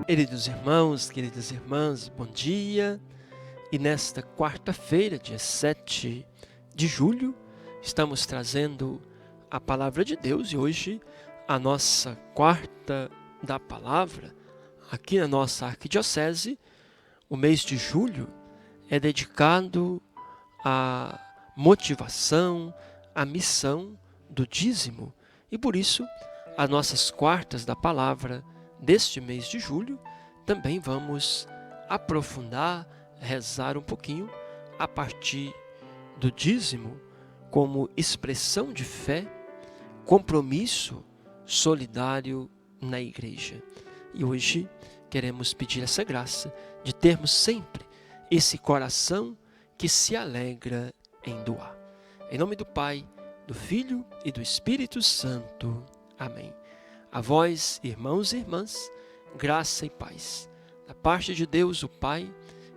Queridos irmãos, queridas irmãs, bom dia. E nesta quarta-feira, dia 7 de julho, estamos trazendo a Palavra de Deus e hoje a nossa quarta da Palavra, aqui na nossa arquidiocese. O mês de julho é dedicado à motivação, à missão do dízimo e por isso as nossas quartas da Palavra deste mês de julho, também vamos aprofundar, rezar um pouquinho a partir do dízimo como expressão de fé, compromisso solidário na igreja. E hoje queremos pedir essa graça de termos sempre esse coração que se alegra em doar. Em nome do Pai, do Filho e do Espírito Santo. Amém. A vós, irmãos e irmãs, graça e paz, da parte de Deus o Pai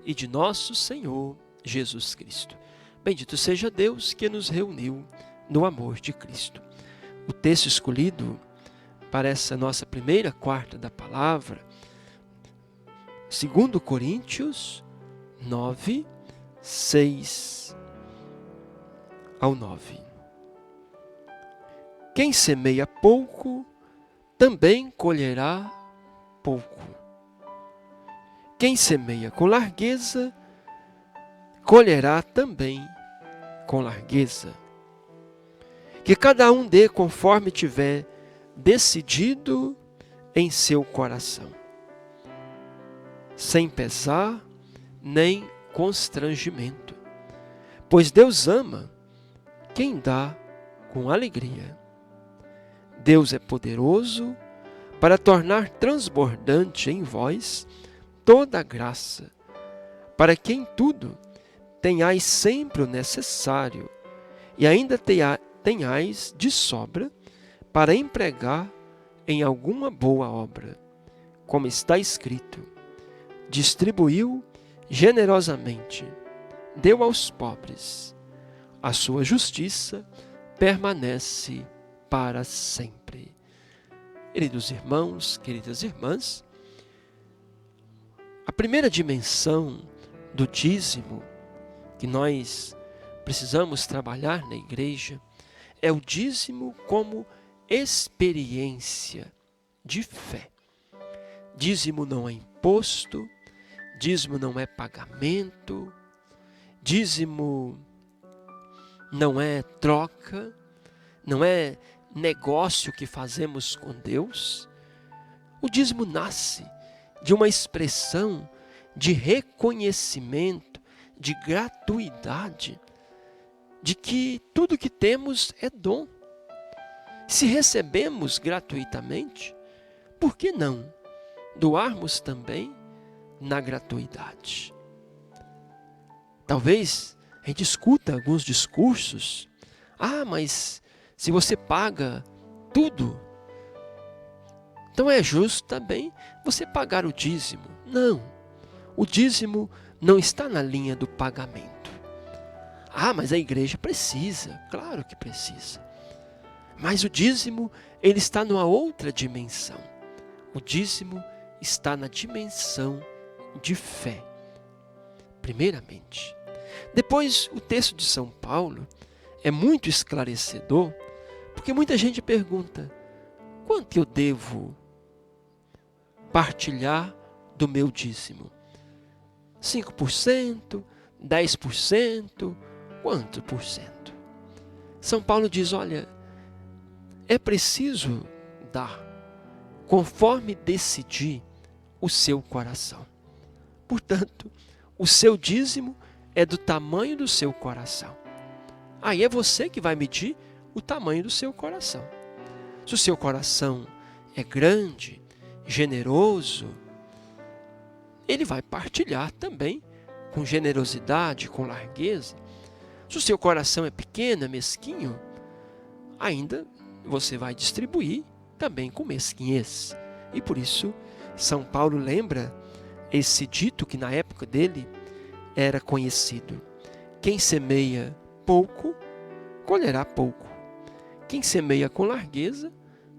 e de nosso Senhor Jesus Cristo. Bendito seja Deus que nos reuniu no amor de Cristo. O texto escolhido para essa nossa primeira quarta da palavra, 2 Coríntios 9, 6 ao 9. Quem semeia pouco, também colherá pouco. Quem semeia com largueza, colherá também com largueza. Que cada um dê conforme tiver decidido em seu coração, sem pesar nem constrangimento, pois Deus ama quem dá com alegria. Deus é poderoso para tornar transbordante em vós toda a graça, para que em tudo tenhais sempre o necessário e ainda tenhais de sobra para empregar em alguma boa obra. Como está escrito, distribuiu generosamente, deu aos pobres, a sua justiça permanece para sempre. Queridos irmãos, queridas irmãs, a primeira dimensão do dízimo que nós precisamos trabalhar na igreja é o dízimo como experiência de fé. Dízimo não é imposto, dízimo não é pagamento, dízimo não é troca, não é negócio que fazemos com Deus. O dízimo nasce de uma expressão de reconhecimento, de gratuidade, de que tudo que temos é dom. Se recebemos gratuitamente, por que não doarmos também na gratuidade? Talvez a gente escuta alguns discursos, mas se você paga tudo, então é justo também você pagar o dízimo. Não, o dízimo não está na linha do pagamento. Mas a igreja precisa, claro que precisa. Mas o dízimo, ele está numa outra dimensão. O dízimo está na dimensão de fé, primeiramente. Depois, o texto de São Paulo é muito esclarecedor, porque muita gente pergunta: quanto eu devo partilhar do meu dízimo? 5%? 10%? Quanto por cento? São Paulo diz: olha, é preciso dar conforme decidir o seu coração. Portanto, o seu dízimo é do tamanho do seu coração. Aí é você que vai medir o tamanho do seu coração. Se o seu coração é grande, generoso, ele vai partilhar também com generosidade, com largueza. Se o seu coração é pequeno, é mesquinho, ainda você vai distribuir também com mesquinhez. E por isso, São Paulo lembra esse dito que na época dele era conhecido: quem semeia pouco, colherá pouco. Quem semeia com largueza,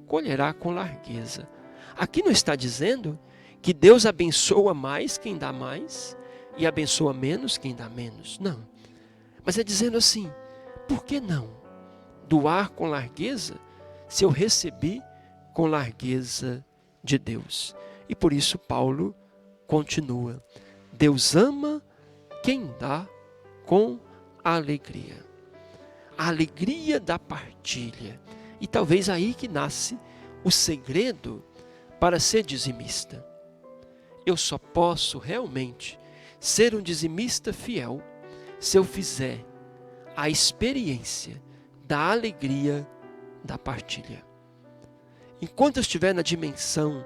colherá com largueza. Aqui não está dizendo que Deus abençoa mais quem dá mais e abençoa menos quem dá menos. Não. Mas é dizendo assim, por que não doar com largueza se eu recebi com largueza de Deus? E por isso Paulo continua. Deus ama quem dá com alegria. A alegria da partilha. E talvez aí que nasce o segredo para ser dizimista. Eu só posso realmente ser um dizimista fiel se eu fizer a experiência da alegria da partilha. Enquanto eu estiver na dimensão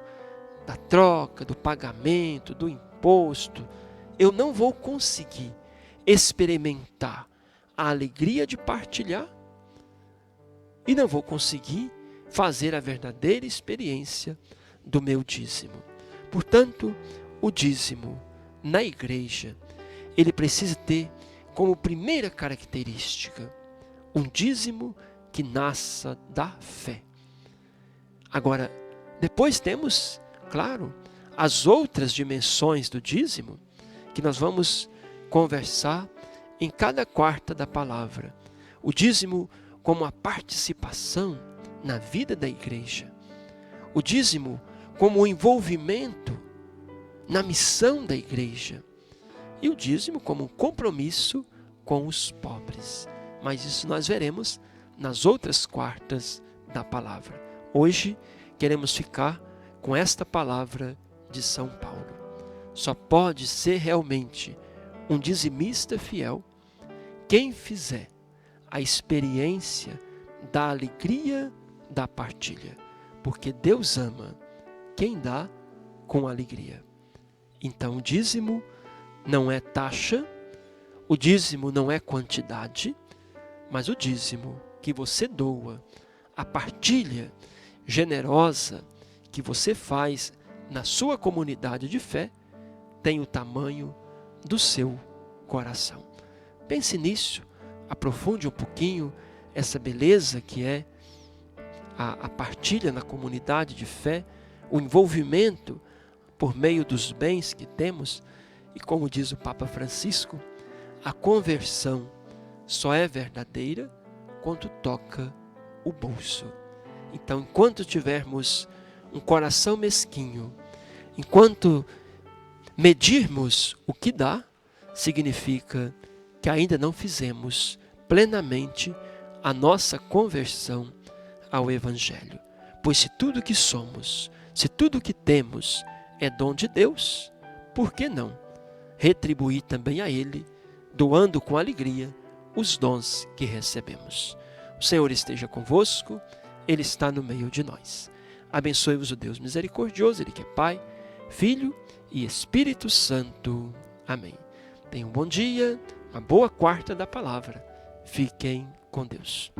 da troca, do pagamento, do imposto, eu não vou conseguir experimentar a alegria de partilhar e não vou conseguir fazer a verdadeira experiência do meu dízimo. Portanto, o dízimo na igreja, ele precisa ter como primeira característica um dízimo que nasça da fé. Agora, depois temos, claro, as outras dimensões do dízimo que nós vamos conversar em cada quarta da palavra. O dízimo como a participação na vida da igreja. O dízimo como o envolvimento na missão da igreja. E o dízimo como um compromisso com os pobres. Mas isso nós veremos nas outras quartas da palavra. Hoje queremos ficar com esta palavra de São Paulo. Só pode ser realmente um dizimista fiel quem fizer a experiência da alegria da partilha. Porque Deus ama quem dá com alegria. Então o dízimo não é taxa, o dízimo não é quantidade, mas o dízimo que você doa, a partilha generosa que você faz na sua comunidade de fé, tem o tamanho do seu coração. Pense nisso, aprofunde um pouquinho essa beleza que é a partilha na comunidade de fé, o envolvimento por meio dos bens que temos, e como diz o Papa Francisco, a conversão só é verdadeira quando toca o bolso. Então, enquanto tivermos um coração mesquinho, enquanto medirmos o que dá, significa que ainda não fizemos plenamente a nossa conversão ao Evangelho. Pois se tudo que somos, se tudo que temos é dom de Deus, por que não retribuir também a Ele, doando com alegria os dons que recebemos? O Senhor esteja convosco, Ele está no meio de nós. Abençoe-vos o Deus misericordioso, Ele que é Pai, Filho e Espírito Santo. Amém. Tenham um bom dia, uma boa quarta da palavra. Fiquem com Deus.